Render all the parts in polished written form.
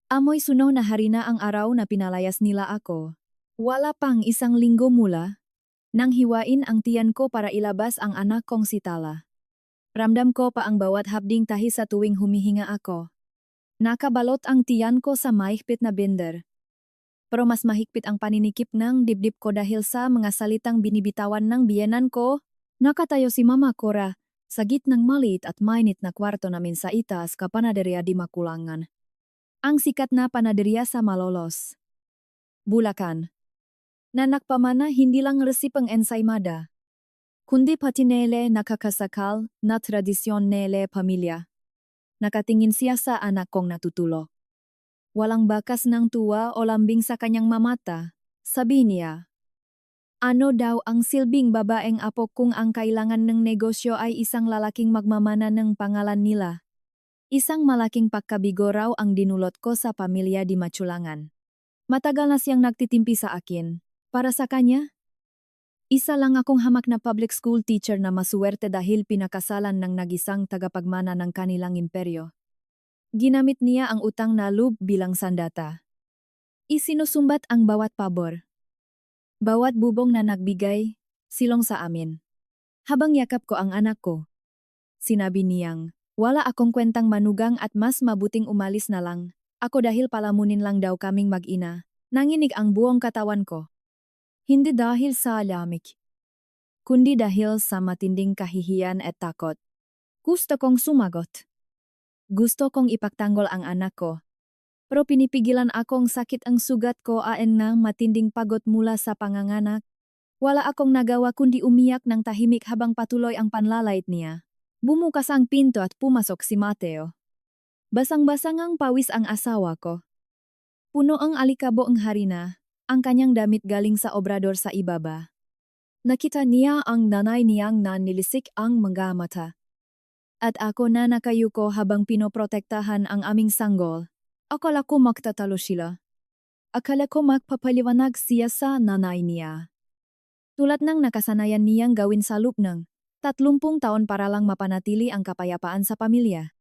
Amoy suno na hari na ang araw na pinalayas nila ako. Wala pang isang linggo mula, nang hiwain ang tiyan ko para ilabas ang anak kong si Tala. Ramdam ko pa ang bawat hapding tahi sa tuwing humihinga ako. Nakabalot ang tiyan ko sa mahigpit na binder. Pero mas mahigpit ang paninikip ng dibdib ko dahil sa mga salitang binibitawan ng biyenan ko. Nakatayo si Mama Cora sa gitnang maliit at mainit na kwarto namin sa itaas ka panaderia di Makulangan. Ang sikat na panaderia sa Malolos, Bulacan. Na nakpamana hindi lang resip ang ensaymada, kundi pati nele nakakasakal na tradisyon nele pamilya. Nakatingin siya sa anak kong natutulog. Walang bakas ng tuwa o lambing sa kanyang mamata. Sabi niya, ano daw ang silbing babaeng apo kung ang kailangan ng negosyo ay isang lalaking magmamana ng pangalan nila. Isang malaking pagkabigo raw ang dinulot ko sa pamilya di Maculangan. Matagal na siyang nagtitimpi sa akin. Para sa kanya, isa lang akong hamak na public school teacher na masuwerte dahil pinakasalan ng nagisang tagapagmana ng kanilang imperyo. Ginamit niya ang utang na loob bilang sandata. Isinusumbat ang bawat pabor. Bawat bubong na nagbigay, silong sa amin. Habang yakap ko ang anak ko, sinabi niyang, wala akong kwentang manugang at mas mabuting umalis na lang. Ako dahil palamunin lang daw kaming mag-ina. Nanginig ang buong katawan ko. Hindi dahil sa lamig, kundi dahil sa matinding kahihiyan at takot. Gusto kong sumagot. Gusto kong ipagtanggol ang anak ko. Pero pinipigilan akong sakit ang sugat ko ayon ng matinding pagod mula sa panganganak. Wala akong nagawa kundi umiyak ng tahimik habang patuloy ang panlalait niya. Bumukas ang pinto at pumasok si Mateo. Basang-basang ang pawis ang asawa ko. Puno ang alikabo ang harina, ang kanyang damit galing sa obrador sa ibaba. Nakita niya ang nanay niyang nanilisik ang mga mata. At ako na nakayuko habang pinoprotektahan ang aming sanggol. Akala ko magtatalo sila. Akala ko magpapaliwanag siya sa nanay niya. Tulad ng nakasanayan niyang gawin sa loob ng 30 taon para lang mapanatili ang kapayapaan sa pamilya.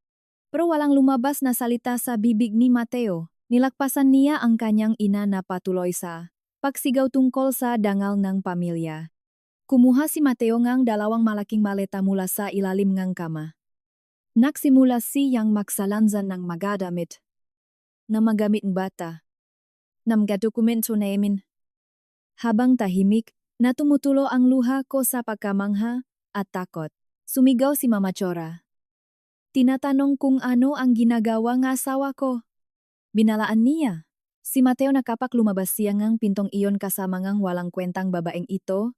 Pero walang lumabas na salita sa bibig ni Mateo. Nilakpasan niya ang kanyang ina na patuloy sa pagsigaw tungkol sa dangal ng pamilya. Kumuha si Mateo ngang dalawang malaking maleta mula sa ilalim ng kama. Nagsimula siyang magsalanzan ng magadamit na magamit ng bata. Na mga dokumento namin. Habang tahimik, natumutulo ang luha ko sa pagkamangha at takot. Sumigaw si Mama Chora. Tinatanong kung ano ang ginagawa ng asawa ko. Binalaan niya. Si Mateo nakapak lumabas siya ngang pintong iyon kasama ngang walang kwentang babaeng ito.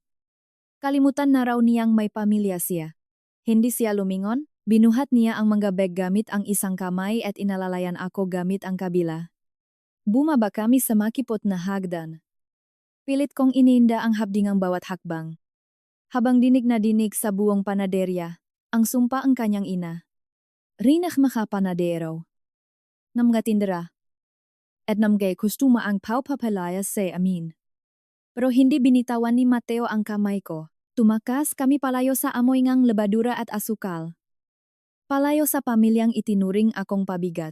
Kalimutan na raw niyang may pamilya siya. Hindi siya lumingon, binuhat niya ang mga bag gamit ang isang kamay at inalalayan ako gamit ang kabila. Bumaba kami sa makipot na hagdan. Pilit kong ininda ang habdingang bawat hakbang. Habang dinig na dinig sa buong panaderya, ang sumpa ang kanyang ina. Rinak makapanadero. Namgatindra. At namgay kustuma ang paupapalayas sa amin. Pero hindi binitawan ni Mateo ang kamay ko. Tumakas kami palayo sa amoy ngang lebadura at asukal. Palayo sa pamilyang itinuring akong pabigat.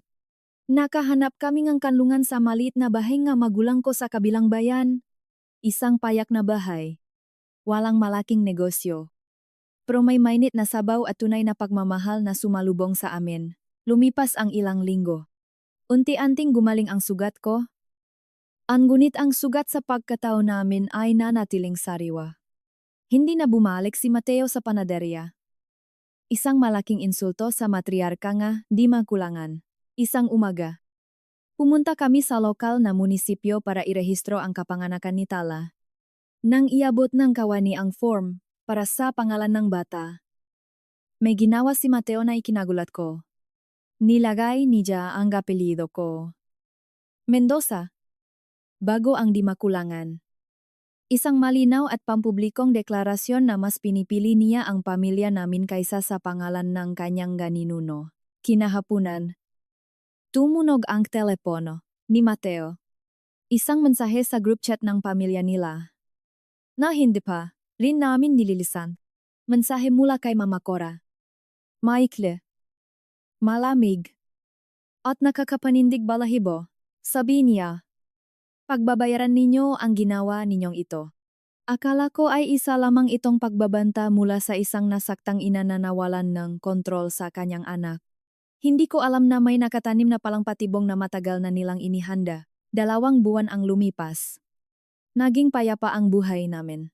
Nakahanap kami ng kanlungan sa maliit na bahay nga magulang ko sa kabilang bayan. Isang payak na bahay. Walang malaking negosyo. Pero may mainit na sabaw at tunay na pagmamahal na sumalubong sa amin. Lumipas ang ilang linggo. Unti-anting gumaling ang sugat ko. Ngunit ang sugat sa pagkataon namin ay nanatiling sariwa. Hindi na bumalik si Mateo sa panaderya. Isang malaking insulto sa matriarka nga di Makulangan. Isang umaga. Pumunta kami sa lokal na munisipyo para irehistro ang kapanganakan ni Tala. Nang iabot ng kawani ang form para sa pangalan ng bata, may ginawa si Mateo na ikinagulat ko. Nilagay niya ang apelyido ko. Mendoza. Bago ang di Makulangan. Isang malinaw at pampublikong deklarasyon na mas pinipili niya ang pamilya namin kaysa sa pangalan ng kanyang ganinuno. Kinahapunan. Tumunog ang telepono ni Mateo. Isang mensahe sa group chat ng pamilya nila. Na hindi pa rin namin nililisan. Mensahe mula kay Mama Cora. Maikli. Malamig. At nakakapanindig balahibo. Sabi niya, pagbabayaran ninyo ang ginawa ninyong ito. Akala ko ay isa lamang itong pagbabanta mula sa isang nasaktang ina na nawalan ng kontrol sa kanyang anak. Hindi ko alam na may nakatanim na palang patibong na matagal na nilang inihanda. 2 buwan ang lumipas. Naging payapa ang buhay namin.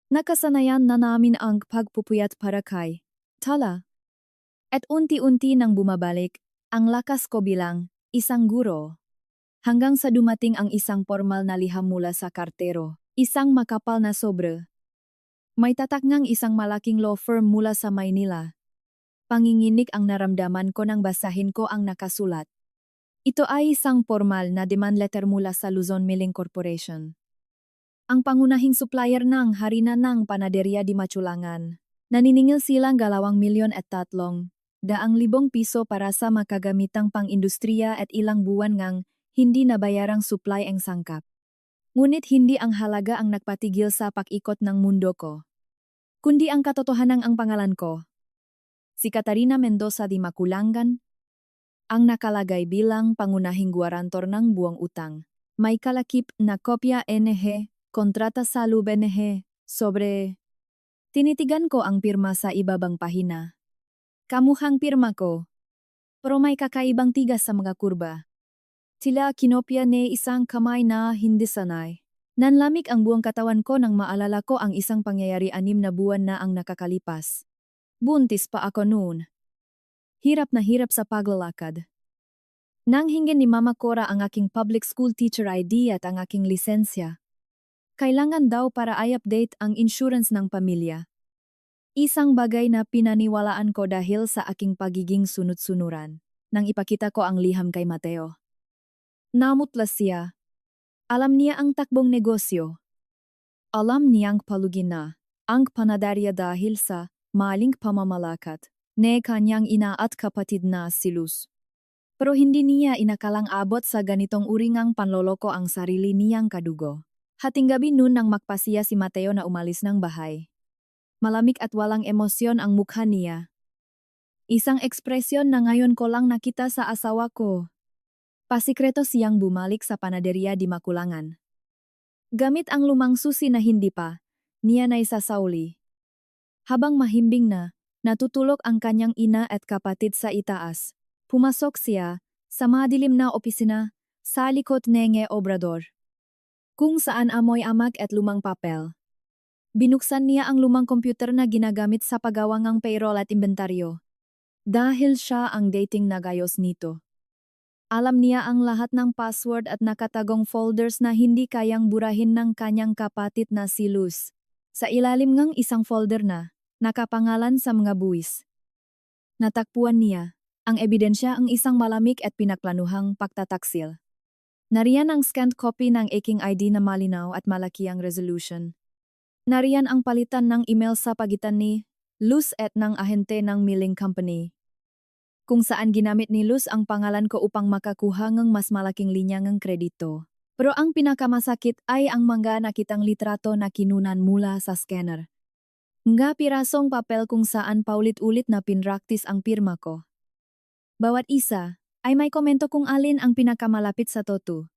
Nakasanayan na namin ang pagpupuyat para kay Tala. At unti-unti nang bumabalik ang lakas ko bilang isang guro. Hanggang sa dumating ang isang formal na liham mula sa kartero. Isang makapal na sobre. May tatak ngang isang malaking law firm mula sa Maynila. Panginginig ang naramdaman ko nang basahin ko ang nakasulat. Ito ay isang formal na demand letter mula sa Luzon Milling Corporation. Ang pangunahing supplier ng harina ng panaderya di Machulangan. Naniningil silang 2,300,000 piso para sa makagamitang pang-industriya at ilang buwan ngang hindi nabayarang supply ang sangkap. Ngunit hindi ang halaga ang nagpatigil sa pag-ikot ng mundo ko, kundi ang katotohanan ang pangalan ko. Si Catarina Mendoza di Maculangan, ang nakalagay bilang pangunahing guarantor ng buong utang. May kalakip na kopya NG, kontrata sa LUBNG, sobre. Tinitigan ko ang pirma sa ibabang pahina. Kamuhang pirma ko, pero may kakaibang tigas sa mga kurba. Sila kinopya ni isang kamay na hindi sanay. Nanlamig ang buong katawan ko nang maalala ko ang isang pangyayari 6 na buwan na ang nakakalipas. Buntis pa ako noon. Hirap na hirap sa paglalakad. Nang hingin ni Mama Cora ang aking public school teacher ID at ang aking lisensya. Kailangan daw para i-update ang insurance ng pamilya. Isang bagay na pinaniwalaan ko dahil sa aking pagiging sunod-sunuran. Nang ipakita ko ang liham kay Mateo. Namutlas siya. Alam niya ang takbong negosyo. Alam niyang palugin na ang panadarya dahil sa maling pamamalakat ni kanyang ina at kapatid na si Luz. Pero hindi niya inakalang abot sa ganitong uringang panloloko ang sarili niyang kadugo. Hating gabi noon nang magpasiya si Mateo na umalis ng bahay. Malamig at walang emosyon ang mukha niya. Isang ekspresyon na ngayon ko lang nakita sa asawa ko. Pasikreto siyang bumalik sa panaderya di Maculangan. Gamit ang lumang susi na hindi pa, niya na isasauli. Habang mahimbing na, natutulog ang kanyang ina at kapatid sa itaas. Pumasok siya sa madilim na opisina sa likod ng obrador. Kung saan amoy amag at lumang papel. Binuksan niya ang lumang computer na ginagamit sa paggawa ng payroll at inventaryo. Dahil siya ang dating nagayos nito. Alam niya ang lahat ng password at nakatagong folders na hindi kayang burahin ng kanyang kapatid na si Luz. Sa ilalim ng isang folder na, nakapangalan sa mga buwis. Natakpuan niya, ang ebidensya ang isang malamig at pinagplanuhang pagtataksil. Nariyan ang scanned copy ng aking ID na malinaw at malaki ang resolution. Nariyan ang palitan ng email sa pagitan ni Luz at ng ahente ng milling company. Kung saan ginamit ni Luz ang pangalan ko upang makakuha ng mas malaking linya ng kredito. Pero ang pinakamasakit ay ang mga nakitang litrato na kinunan mula sa scanner. Nga pirasong papel kung saan paulit-ulit na pinraktis ang pirma ko. Bawat isa ay may komento kung alin ang pinakamalapit sa totoo.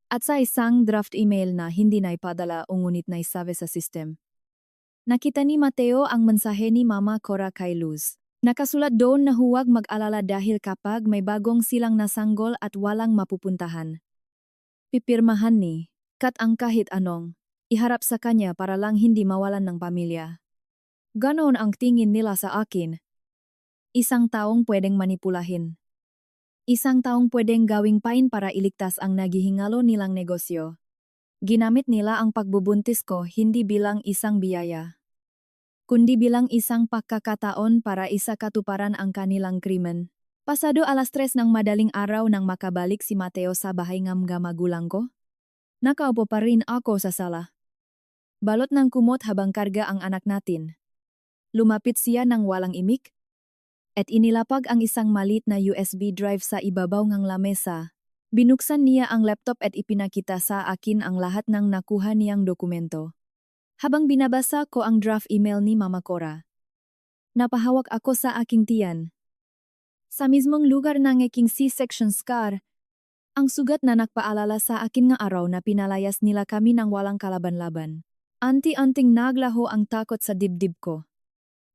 At sa isang draft email na hindi na ipadala o ngunit na isabi sa system. Nakita ni Mateo ang mensahe ni Mama Cora kay Luz. Nakasulat doon na huwag mag-alala dahil kapag may bagong silang nasanggol at walang mapupuntahan. Pipirmahan ni Kat ang kahit anong iharap sa kanya para lang hindi mawalan ng pamilya. Ganon ang tingin nila sa akin. Isang taong pwedeng manipulahin. Isang taong pwedeng gawing pain para iligtas ang naghihingalo nilang negosyo. Ginamit nila ang pagbubuntis ko hindi bilang isang biyaya, kundi bilang isang pagkakataon para isakatuparan ang kanilang krimen. Pasado 3:00 ng madaling araw nang makabalik si Mateo sa bahay ng mga magulang ko. Nakaupo pa rin ako sa sala. Balot ng kumot habang karga ang anak natin. Lumapit siya ng walang imik. At inilapag ang isang maliit na USB drive sa ibabaw ng lamesa. Binuksan niya ang laptop at ipinakita sa akin ang lahat ng nakuha niyang dokumento. Habang binabasa ko ang draft email ni Mama Cora, napahawak ako sa aking tiyan. Sa mismong lugar ng aking C-section scar, Ang sugat na nagpaalala sa akin nga araw na pinalayas nila kami ng walang kalaban-laban. Anti-anting naglaho ang takot sa dibdib ko.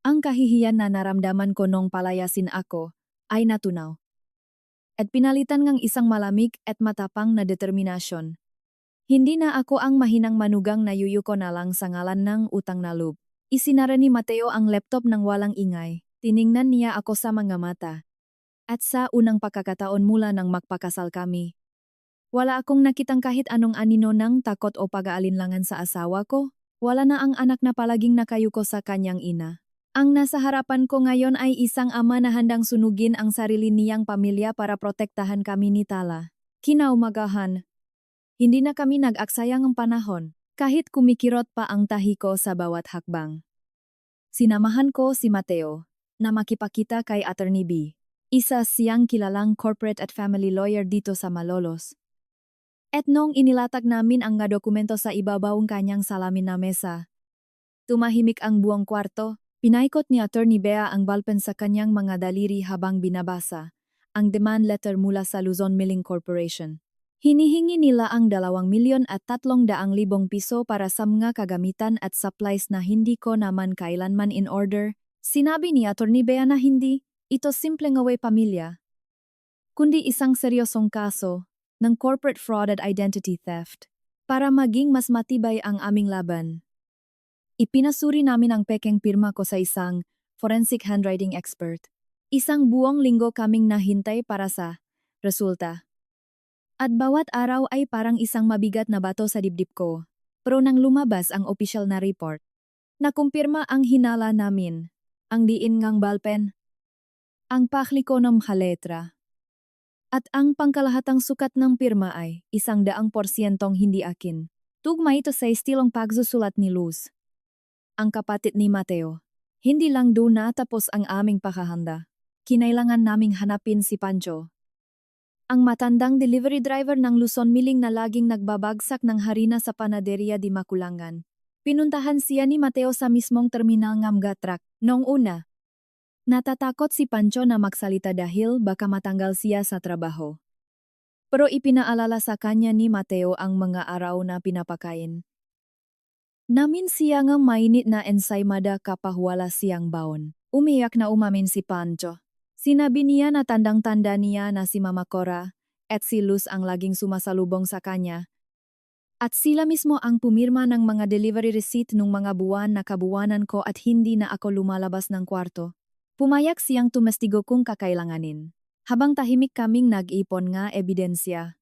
Ang kahihiyan na naramdaman ko nung palayasin ako ay natunaw. At pinalitan ng isang malamig at matapang na determinasyon. Hindi na ako ang mahinang manugang na yuyuko na lang sa ngalan ng utang na loob. Isinara ni Mateo ang laptop ng walang ingay. Tiningnan niya ako sa mga mata. At sa unang pagkakataon mula nang magpakasal kami, wala akong nakitang kahit anong anino ng takot o pag-aalinlangan sa asawa ko. Wala na ang anak na palaging nakayuko sa kanyang ina. Ang nasa harapan ko ngayon ay isang ama na handang sunugin ang sarili niyang pamilya para protektahan kami ni Tala. Kinaumagahan. Hindi na kami nag-aksayang ng panahon, kahit kumikirot pa ang tahi ko sa bawat hakbang. Sinamahan ko si Mateo, na makipakita kay Attorney B. Isa siyang kilalang corporate at family lawyer dito sa Malolos. At nung inilatag namin ang nga dokumento sa ibabawang kanyang salamin na mesa, tumahimik ang buong kwarto. Pinaikot ni Attorney Bea ang ballpen sa kanyang mga daliri habang binabasa ang demand letter mula sa Luzon Milling Corporation. Hinihingi nila ang 2,300,000 piso para sa mga kagamitan at supplies na hindi ko naman kailanman in order. Sinabi ni Attorney Bea na hindi ito simpleng away pamilya, kundi isang seryosong kaso ng corporate fraud at identity theft. Para maging mas matibay ang aming laban, ipinasuri namin ang pekeng pirma ko sa isang forensic handwriting expert. Isang buong linggo kaming nahintay para sa resulta. At bawat araw ay parang isang mabigat na bato sa dibdib ko. Pero nang lumabas ang opisyal na report, nakumpirma ang hinala namin. Ang diin ngang ballpen, ang pakliko ng haletra, at ang pangkalahatang sukat ng pirma ay 100% hindi akin. Tugma ito sa estilong pagsusulat ni Luz, ang kapatid ni Mateo. Hindi lang doon natapos ang aming pakahanda. Kinailangan naming hanapin si Pancho, ang matandang delivery driver ng Luzon Milling na laging nagbabagsak ng harina sa panaderia di Makulangan. Pinuntahan siya ni Mateo sa mismong terminal ng mga truck. Noong una, natatakot si Pancho na magsalita dahil baka matanggal siya sa trabaho. Pero ipinaalala sa kanya ni Mateo ang mga araw na pinapakain namin siya ng mainit na ensaymada kapag wala siyang baon. Umiyak na umamin si Pancho. Sinabi niya na tandang-tanda niya na si Mama Cora at si Luz ang laging sumasalubong sa kanya. At sila mismo ang pumirma ng mga delivery receipt nung mga buwan na kabuwanan ko at hindi na ako lumalabas ng kwarto. Pumayak siyang tumestigo kung kakailanganin. Habang tahimik kaming nag-ipon nga ebidensya,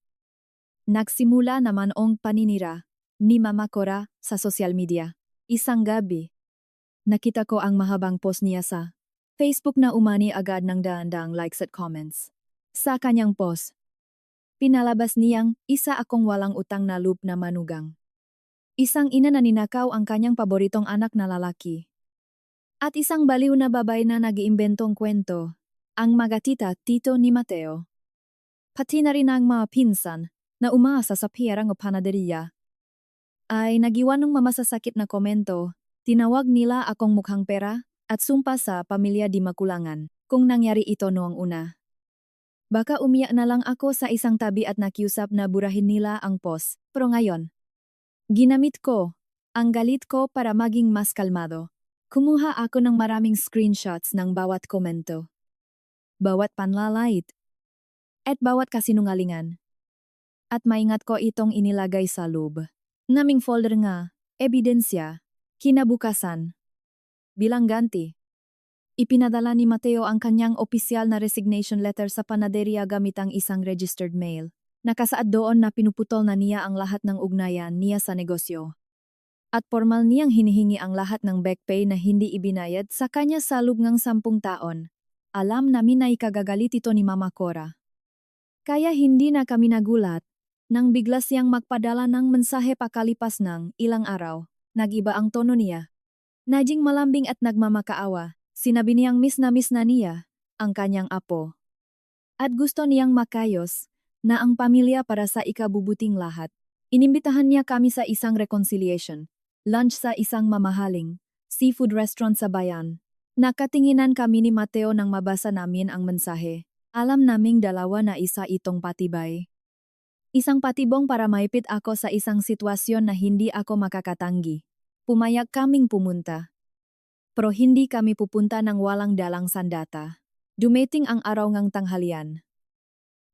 nagsimula naman ang paninira ni Mama Cora sa social media. Isang gabi, nakita ko ang mahabang post niya sa Facebook na umani agad ng daan-daang likes at comments. Sa kanyang post, pinalabas niyang isa akong walang utang na loob na manugang. Isang ina na ninakaw ang kanyang paboritong anak na lalaki. At isang baliw na babae na nag-iimbentong kwento, ang magatita tito ni Mateo. Pati na rin ang mga pinsan na umaasa sa piyerang o panaderia ay nagiwan ng mamasasakit na komento. Tinawag nila akong mukhang pera at sumpa sa pamilya di Makulangan kung nangyari ito noong una. Baka umiyak na lang ako sa isang tabi at nakiusap na burahin nila ang post. Pero ngayon, ginamit ko ang galit ko para maging mas kalmado. Kumuha ako ng maraming screenshots ng bawat komento, bawat panlalait, at bawat kasinungalingan. At maingat ko itong inilagay sa loob naming folder nga, ebidensya, kinabukasan. Bilang ganti, ipinadala ni Mateo ang kanyang opisyal na resignation letter sa panaderia gamit ang isang registered mail. Nakasaad doon na pinuputol na niya ang lahat ng ugnayan niya sa negosyo. At formal niyang hinihingi ang lahat ng back pay na hindi ibinayad sa kanya sa loob ng 10 taon. Alam namin na ikagagalit ito ni Mama Cora. Kaya hindi na kami nagulat nang bigla siyang magpadala ng mensahe pakalipas ng ilang araw. Nag-iba ang tono niya. Naging malambing at nagmamakaawa. Sinabi niyang miss na niya ang kanyang apo. At gusto niyang makayos na ang pamilya para sa ikabubuting lahat. Inimbitahan niya kami sa isang reconciliation, lunch sa isang mamahaling seafood restaurant sa bayan. Nakatinginan kami ni Mateo nang mabasa namin ang mensahe. Alam naming dalawa na isa itong patibay. Isang patibong para maipit ako sa isang sitwasyon na hindi ako makakatanggi. Pumayag kaming pumunta. Pero hindi kami pupunta ng walang dalang sandata. Dumating ang araw ngang tanghalian.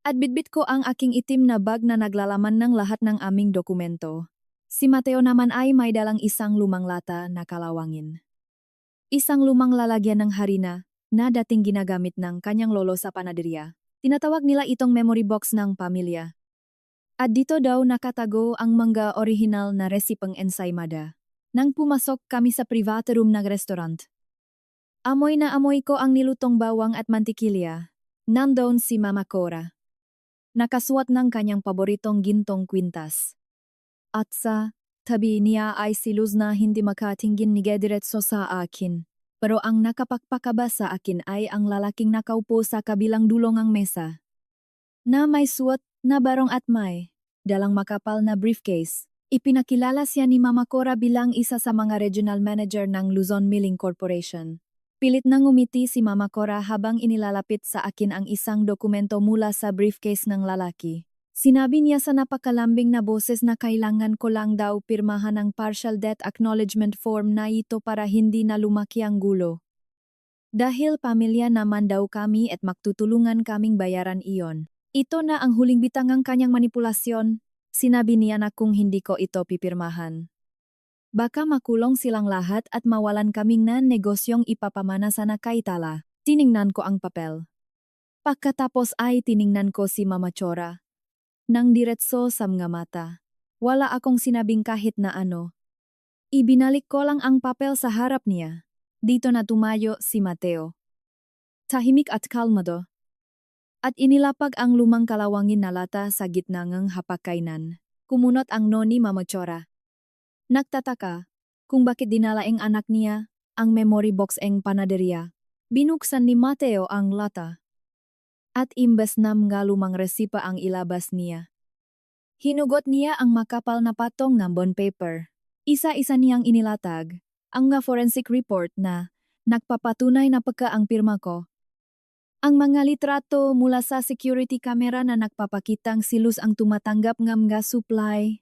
At bitbit ko ang aking itim na bag na naglalaman ng lahat ng aming dokumento. Si Mateo naman ay may dalang isang lumang lata na kalawangin. Isang lumang lalagyan ng harina na dating ginagamit ng kanyang lolo sa panaderya. Tinatawag nila itong memory box ng pamilya. At dito daw nakatago ang mga orihinal na resipeng ensaymada. Nang pumasok kami sa private room ng restaurant. Amoy na amoy ko ang nilutong bawang at mantikilya. Nandoon si Mama Cora. Nakasuot ng kanyang paboritong gintong kwintas. At sa tabi niya ay si Luz na hindi makatingin nigediretso sa akin. Pero ang nakapagpakaba sa akin ay ang lalaking nakaupo sa kabilang dulo ng mesa. Na may suot na barong at may dalang makapal na briefcase. Ipinakilala siya ni Mama Cora bilang isa sa mga regional manager ng Luzon Milling Corporation. Pilit nang ngumiti si Mama Cora habang inilalapit sa akin ang isang dokumento mula sa briefcase ng lalaki. Sinabi niya sa napakalambing na boses na kailangan ko lang daw pirmahan ang partial debt acknowledgement form na ito para hindi na lumaki ang gulo. Dahil pamilya naman daw kami at magtutulungan kaming bayaran iyon. Ito na ang huling bitang ng kanyang manipulasyon. Sinabi niya na kung hindi ko ito pipirmahan. Baka makulong silang lahat at mawalan kaming na negosyong ipapamana sa nakaitala. Tiningnan ko ang papel. Pagkatapos ay tiningnan ko si Mama Cora. Nang diretso sa mga mata. Wala akong sinabing kahit na ano. Ibinalik ko lang ang papel sa harap niya. Dito na tumayo si Mateo. Tahimik at kalmado. At inilapag ang lumang kalawangin na lata sa gitna ng hapagkainan. Kumunot ang noni Mama Cora. Nagtataka kung bakit dinalaing anak niya ang memory box eng panaderya. Binuksan ni Mateo ang lata. At imbes na mga lumang resipa ang ilabas niya. Hinugot niya ang makapal na patong ng bond paper. Isa-isa niyang inilatag ang nga forensic report na nagpapatunay na pagka ang pirma ko. Ang mga litrato mula sa security camera na nagpapakitang si Luz ang tumatanggap ng mga supply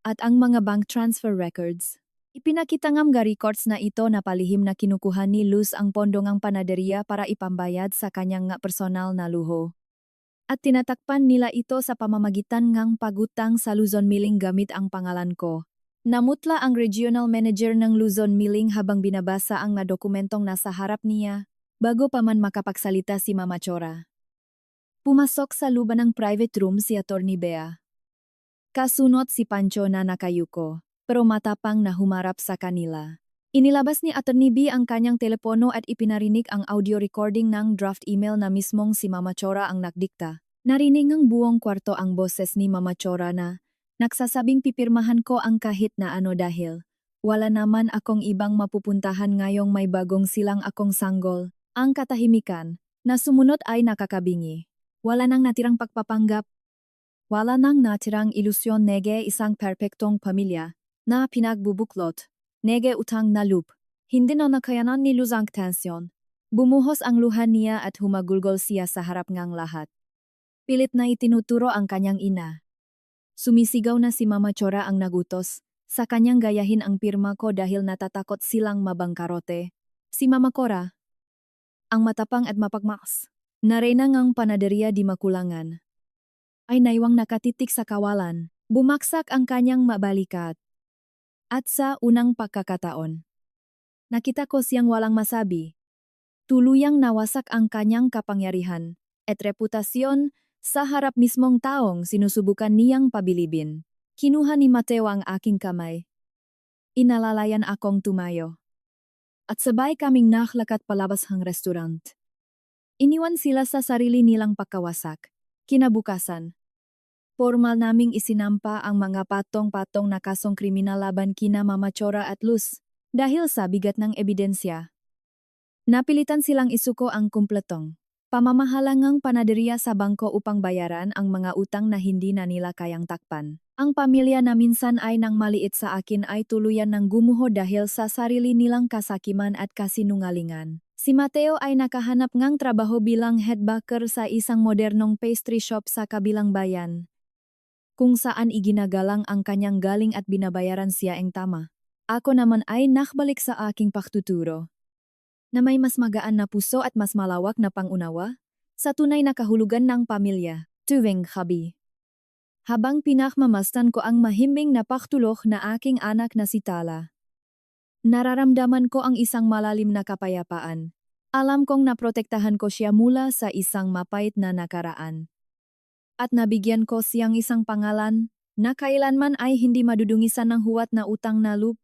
at ang mga bank transfer records. Ipinakita ng mga records na ito na palihim na kinukuha ni Luz ang pondo ng panaderya para ipambayad sa kanyang nga personal na luho. At tinatakpan nila ito sa pamamagitan ng pagutang sa Luzon Milling gamit ang pangalan ko. Namutla ang regional manager ng Luzon Milling habang binabasa ang nga dokumentong nasa harap niya. Bago pa man makapagsalita si Mama Cora. Pumasok sa luba ng private room si Atty. Bea. Kasunod si Pancho na nakayuko, pero matapang na humarap sa kanila. Inilabas ni Atty. B ang kanyang telepono at ipinarinig ang audio recording ng draft email na mismong si Mama Cora ang nakdikta. Narinig ng buong kwarto ang boses ni Mama Cora na nagsasabing pipirmahan ko ang kahit na ano dahil wala naman akong ibang mapupuntahan ngayong may bagong silang akong sanggol. Ang katahimikan na sumunod ay nakakabingi. Wala nang natirang pagpapanggap. Wala nang natirang ilusyon nege isang perpektong pamilya na pinagbubuklot. Nege utang na loop. Hindi na nakayanan ni Luz ang tensyon. Bumuhos ang luha niya at humagulgol siya sa harap ngang lahat. Pilit na itinuturo ang kanyang ina. Sumisigaw na si Mama Cora ang nagutos sa kanyang gayahin ang pirma ko dahil natatakot silang mabangkarote. Si Mama Cora, ang matapang at mapagmaks, narena ngang panaderya di makulangan. Ay naiwang nakatitik sa kawalan, bumaksak ang kanyang mabalikat. At sa unang pagkakataon, nakita ko siyang walang masabi. Tuluyang nawasak ang kanyang kapangyarihan at reputasyon sa harap mismong taong sinusubukan niyang pabilibin. Kinuha ni Mateo ang aking kamay. Inalalayan akong tumayo. At sabay kaming naklakat palabas ng restaurant. Iniwan sila sa sarili nilang pagkawasak. Kinabukasan, formal naming isinampa ang mga patong-patong na kasong kriminal laban kina Mama Cora at Luz dahil sa bigat ng ebidensya. Napilitan silang isuko ang kumpletong pamamahalangang panaderya sa bangko upang bayaran ang mga utang na hindi na nila kayang takpan. Ang pamilya na minsan ay nang maliit sa akin ay tuluyan ng gumuho dahil sa sarili nilang kasakiman at kasinungalingan. Si Mateo ay nakahanap ngang trabaho bilang head baker sa isang modernong pastry shop sa kabilang bayan. kung saan iginagalang ang kanyang galing at binabayaran siya ang tama. Ako naman ay nakbalik sa aking pagtuturo, na may mas magaan na puso at mas malawak na pangunawa sa tunay na kahulugan ng pamilya, tuwing gabi. Habang pinakmamastan ko ang mahimbing na pagtulog na aking anak na si Tala, nararamdaman ko ang isang malalim na kapayapaan. Alam kong naprotektahan ko siya mula sa isang mapait na nakaraan. At nabigyan ko siyang isang pangalan na kailanman ay hindi madudungisan ng huwat na utang na loob